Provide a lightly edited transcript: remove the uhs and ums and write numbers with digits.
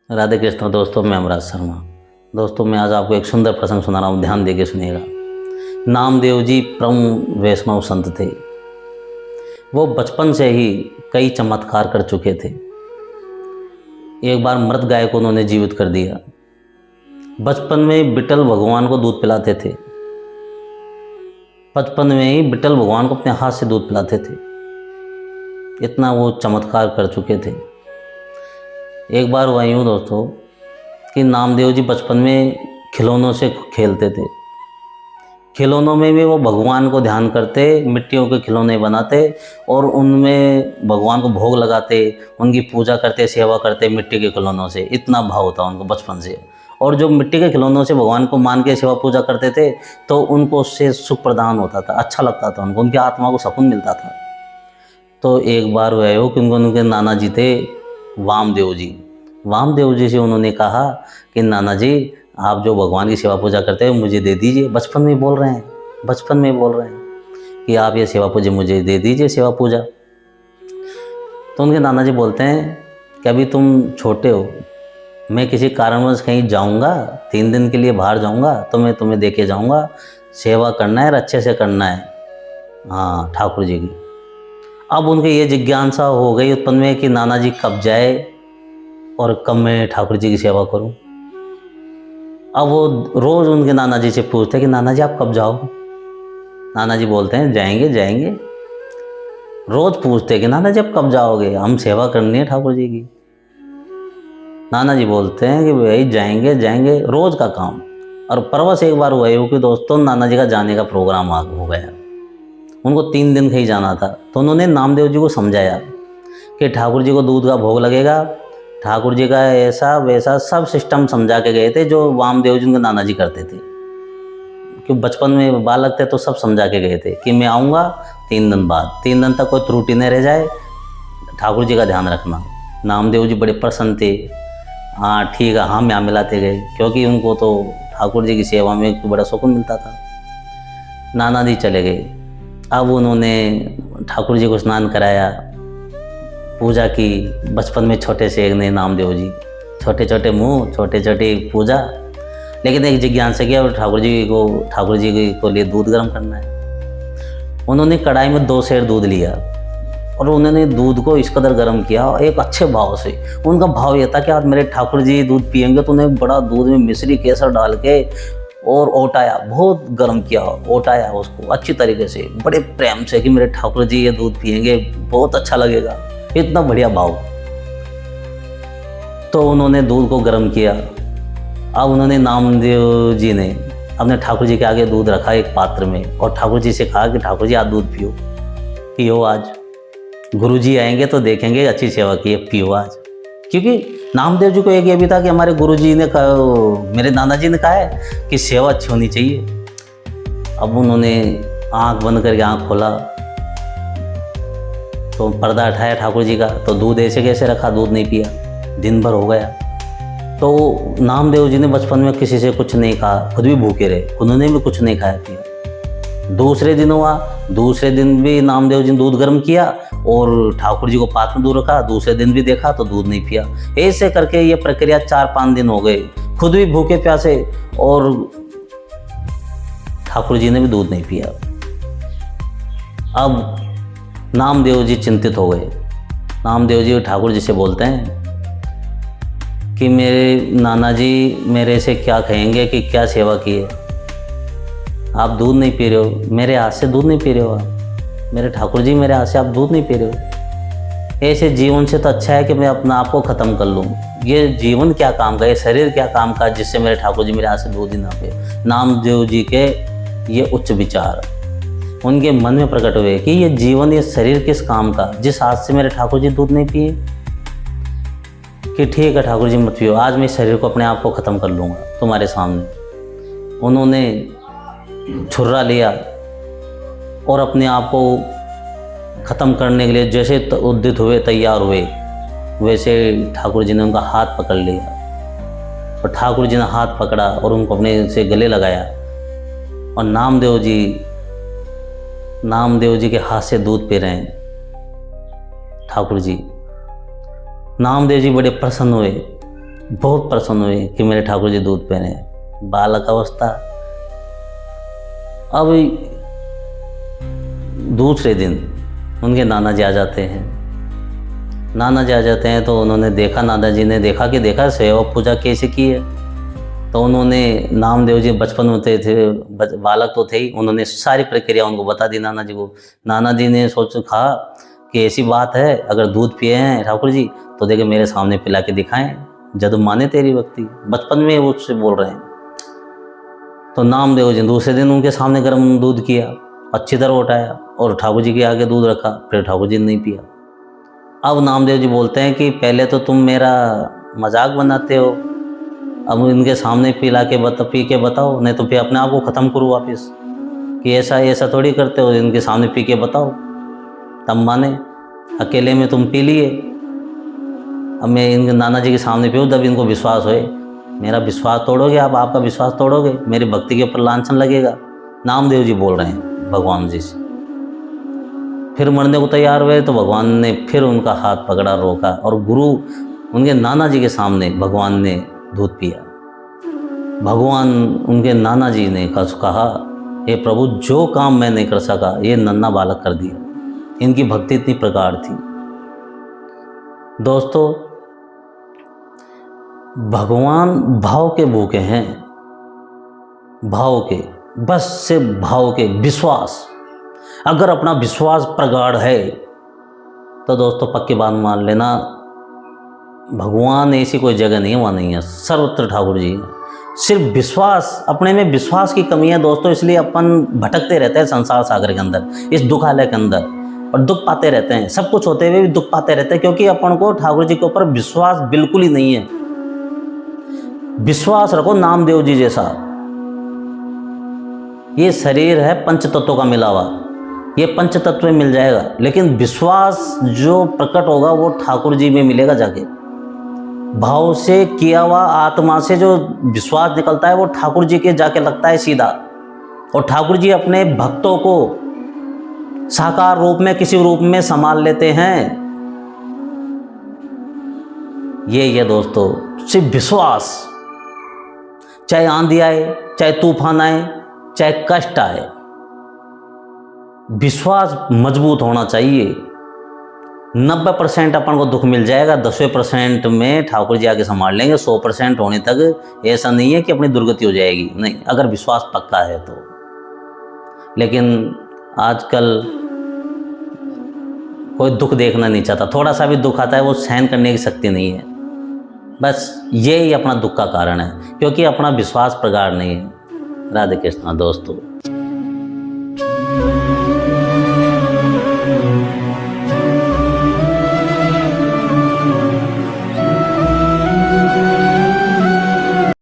राधे कृष्ण दोस्तों, मैं अमराज शर्मा। दोस्तों, मैं आज आपको एक सुंदर प्रसंग सुना रहा हूँ, ध्यान देके सुनिएगा। नामदेव जी परम वैष्णव संत थे। वो बचपन से ही कई चमत्कार कर चुके थे। एक बार मृत गाय को उन्होंने जीवित कर दिया। बचपन में ही विट्ठल भगवान को दूध पिलाते थे। बचपन में ही विट्ठल भगवान को अपने हाथ से दूध पिलाते थे। इतना वो चमत्कार कर चुके थे। एक बार हुआ यूँ दोस्तों कि नामदेव जी बचपन में खिलौनों से खेलते थे। खिलौनों में भी वो भगवान को ध्यान करते, मिट्टियों के खिलौने बनाते और उनमें भगवान को भोग लगाते, उनकी पूजा करते, सेवा करते मिट्टी के खिलौनों से। इतना भाव था उनको बचपन से। और जो मिट्टी के खिलौनों से भगवान को मान के सेवा पूजा करते थे तो उनको उससे सुख प्रदान होता था, अच्छा लगता था उनको, उनकी आत्मा को सुकून मिलता था। तो एक बार हुआ हो कि उनके नाना जी थे वामदेव जी से उन्होंने कहा कि नाना जी, आप जो भगवान की सेवा पूजा करते हैं मुझे दे दीजिए। बचपन में बोल रहे हैं कि आप ये सेवा पूजा मुझे दे दीजिए, सेवा पूजा। तो उनके नाना जी बोलते हैं कि अभी तुम छोटे हो, मैं किसी कारणवश कहीं जाऊंगा, 3 दिन के लिए बाहर जाऊंगा तो मैं तुम्हें दे के जाऊंगा। सेवा करना है और अच्छे से करना है, हाँ, ठाकुर जी की। अब उनके ये जिज्ञासा हो गई उत्पन्न में कि नाना जी कब जाए और कब मैं ठाकुर जी की सेवा करूं। अब वो रोज़ उनके नाना जी से पूछते कि नाना जी आप कब जाओ। नाना जी बोलते हैं जाएंगे। रोज़ पूछते कि नाना जी आप कब जाओगे, हम सेवा करनी है ठाकुर जी की। नाना जी बोलते हैं कि भाई जाएंगे, रोज़ का काम। और परवश एक बार हुआ कि दोस्तों नाना जी का जाने का प्रोग्राम हो गया। उनको 3 दिन कहीं जाना था। तो उन्होंने नामदेव जी को समझाया कि ठाकुर जी को दूध का भोग लगेगा। ठाकुर जी का ऐसा वैसा सब सिस्टम समझा के गए थे जो वामदेव जी उनके नाना जी करते थे। क्योंकि बचपन में बालक थे तो सब समझा के गए थे कि मैं आऊँगा 3 दिन बाद, 3 दिन तक कोई त्रुटि नहीं रह जाए, ठाकुर जी का ध्यान रखना। नामदेव जी बड़े प्रसन्न थे। हाँ ठीक है, हाँ मैं मिलाते गए, क्योंकि उनको तो ठाकुर जी की सेवा में बड़ा सुकून मिलता था। नाना जी चले गए। अब उन्होंने ठाकुर जी को स्नान कराया, पूजा की। बचपन में छोटे से एक ने नामदेव जी, छोटे मुँह, छोटी पूजा। लेकिन एक जिज्ञासा किया, ठाकुर जी को लिए दूध गर्म करना है। उन्होंने कढ़ाई में 2 सेर दूध लिया और उन्होंने दूध को इस कदर गर्म किया एक अच्छे भाव से। उनका भाव यह था कि आज मेरे ठाकुर जी दूध पियेंगे तो उन्हें बड़ा दूध में मिश्री केसर डाल के और ओटाया, बहुत गर्म किया, ओटाया उसको अच्छी तरीके से, बड़े प्रेम से कि मेरे ठाकुर जी ये दूध पियेंगे, बहुत अच्छा लगेगा, इतना बढ़िया भाव। तो उन्होंने दूध को गर्म किया। अब उन्होंने नामदेव जी ने अपने ठाकुर जी के आगे दूध रखा एक पात्र में और ठाकुर जी से कहा कि ठाकुर जी आप दूध पियो आज, गुरु जी आएंगे तो देखेंगे अच्छी सेवा की है, पियो आज। क्योंकि नामदेव जी को एक ये भी था कि हमारे गुरु जी ने कहा, मेरे नाना जी ने कहा है कि सेवा अच्छी होनी चाहिए। अब उन्होंने आंख बंद करके आंख खोला तो पर्दा हटाया ठाकुर जी का, तो दूध ऐसे कैसे रखा, दूध नहीं पिया, दिन भर हो गया। तो नामदेव जी ने बचपन में किसी से कुछ नहीं कहा, खुद भी भूखे रहे, उन्होंने भी कुछ नहीं खाया पिया। दूसरे दिन हुआ, दूसरे दिन भी नामदेव जी ने दूध गर्म किया और ठाकुर जी को पात्र में दूध रखा। दूसरे दिन भी देखा तो दूध नहीं पिया। ऐसे करके ये प्रक्रिया 4-5 दिन हो गए, खुद भी भूखे प्यासे और ठाकुर जी ने भी दूध नहीं पिया। अब नामदेव जी चिंतित हो गए। नामदेव जी ठाकुर जी से बोलते हैं कि मेरे नाना जी मेरे से क्या कहेंगे कि क्या सेवा की है, आप दूध नहीं पी रहे हो, मेरे हाथ से दूध नहीं पी रहे हो आप, मेरे ठाकुर जी मेरे हाथ से आप दूध नहीं पी रहे हो। ऐसे जीवन से तो अच्छा है कि मैं अपना आप को ख़त्म कर लूँ। ये जीवन क्या काम का, ये शरीर क्या काम का जिससे मेरे ठाकुर जी मेरे हाथ से दूध ही ना पिए। नामदेव जी के ये उच्च विचार उनके मन में प्रकट हुए कि ये जीवन, ये शरीर किस काम का जिस हाथ से मेरे ठाकुर जी दूध नहीं पिए। कि ठीक है ठाकुर जी मत पियो, आज मैं शरीर को, अपने आप को ख़त्म कर लूँगा तुम्हारे सामने। उन्होंने छुर्रा लिया और अपने आप को ख़त्म करने के लिए जैसे उद्यत हुए, तैयार हुए, वैसे ठाकुर जी ने उनका हाथ पकड़ लिया और ठाकुर जी ने हाथ पकड़ा और उनको अपने से गले लगाया और नामदेव जी के हाथ से दूध पी रहे हैं ठाकुर जी। नामदेव जी बड़े प्रसन्न हुए बहुत प्रसन्न हुए कि मेरे ठाकुर जी दूध पी रहे हैं। बालक अवस्था। अब दूसरे दिन उनके नाना जी आ जाते हैं। नाना जी आ जाते हैं तो उन्होंने देखा, नाना जी ने देखा सेवा पूजा कैसे की है। तो उन्होंने, नामदेव जी बचपन में थे, बालक तो थे ही, उन्होंने सारी प्रक्रिया उनको बता दी नाना जी को। नाना जी ने कहा कि ऐसी बात है, अगर दूध पिए हैं ठाकुर जी तो देखे मेरे सामने पिला के दिखाएं, जब माने तेरी भक्ति। बचपन में वो उससे बोल रहे हैं। तो नामदेव जी दूसरे दिन उनके सामने गर्म दूध किया, अच्छी तरह उठाया और ठाकुर जी के आगे दूध रखा, फिर ठाकुर जी ने नहीं पिया। अब नामदेव जी बोलते हैं कि पहले तो तुम मेरा मजाक बनाते हो, अब इनके सामने पी के बताओ, नहीं तो फिर अपने आप को ख़त्म करो वापस, कि ऐसा थोड़ी करते हो, इनके सामने पी के बताओ तब माने। अकेले में तुम पी लिए, अब मैं इनके नाना जी के सामने पीऊँ तब इनको विश्वास होए। मेरा विश्वास तोड़ोगे आप, आपका विश्वास तोड़ोगे, मेरी भक्ति के ऊपर लांछन लगेगा। नामदेव जी बोल रहे हैं भगवान जी से। फिर मरने को तैयार हुए तो भगवान ने फिर उनका हाथ पकड़ा, रोका, और गुरु उनके नाना जी के सामने भगवान ने दूध पिया। भगवान उनके नाना जी ने कहा, हे प्रभु, जो काम मैं नहीं कर सका ये नन्हा बालक कर दिया। इनकी भक्ति इतनी प्रगाढ़ थी। दोस्तों, भगवान भाव के भूखे हैं, भाव के, बस से भाव के, विश्वास। अगर अपना विश्वास प्रगाढ़ है तो दोस्तों पक्की बात मान लेना, भगवान ऐसी कोई जगह नहीं, वहाँ नहीं है, सर्वत्र ठाकुर जी हैं। सिर्फ विश्वास, अपने में विश्वास की कमी है दोस्तों, इसलिए अपन भटकते रहते हैं संसार सागर के अंदर, इस दुखालय के अंदर, और दुख पाते रहते हैं। सब कुछ होते हुए भी दुख पाते रहते हैं, क्योंकि अपन को ठाकुर जी के ऊपर विश्वास बिल्कुल ही नहीं है। विश्वास रखो नामदेव जी जैसा। ये शरीर है पंच तत्वों का मिला हुआ, ये पंच तत्व में मिल जाएगा, लेकिन विश्वास जो प्रकट होगा वो ठाकुर जी में मिलेगा जाके। भाव से किया हुआ, आत्मा से जो विश्वास निकलता है वो ठाकुर जी के जाके लगता है सीधा। और ठाकुर जी अपने भक्तों को साकार रूप में, किसी रूप में संभाल लेते हैं। ये दोस्तों सिर्फ विश्वास। चाहे आंधी आए, चाहे तूफान आए, चाहे कष्ट आए, विश्वास मजबूत होना चाहिए। 90% अपन को दुख मिल जाएगा, 10% में ठाकुर जी आके संभाल लेंगे। 100% होने तक ऐसा नहीं है कि अपनी दुर्गति हो जाएगी, नहीं, अगर विश्वास पक्का है तो। लेकिन आजकल कोई दुख देखना नहीं चाहता, थोड़ा सा भी दुख आता है वो सहन करने की शक्ति नहीं है। बस ये ही अपना दुख का कारण है, क्योंकि अपना विश्वास प्रगाढ़ नहीं है। राधे कृष्णा दोस्तों।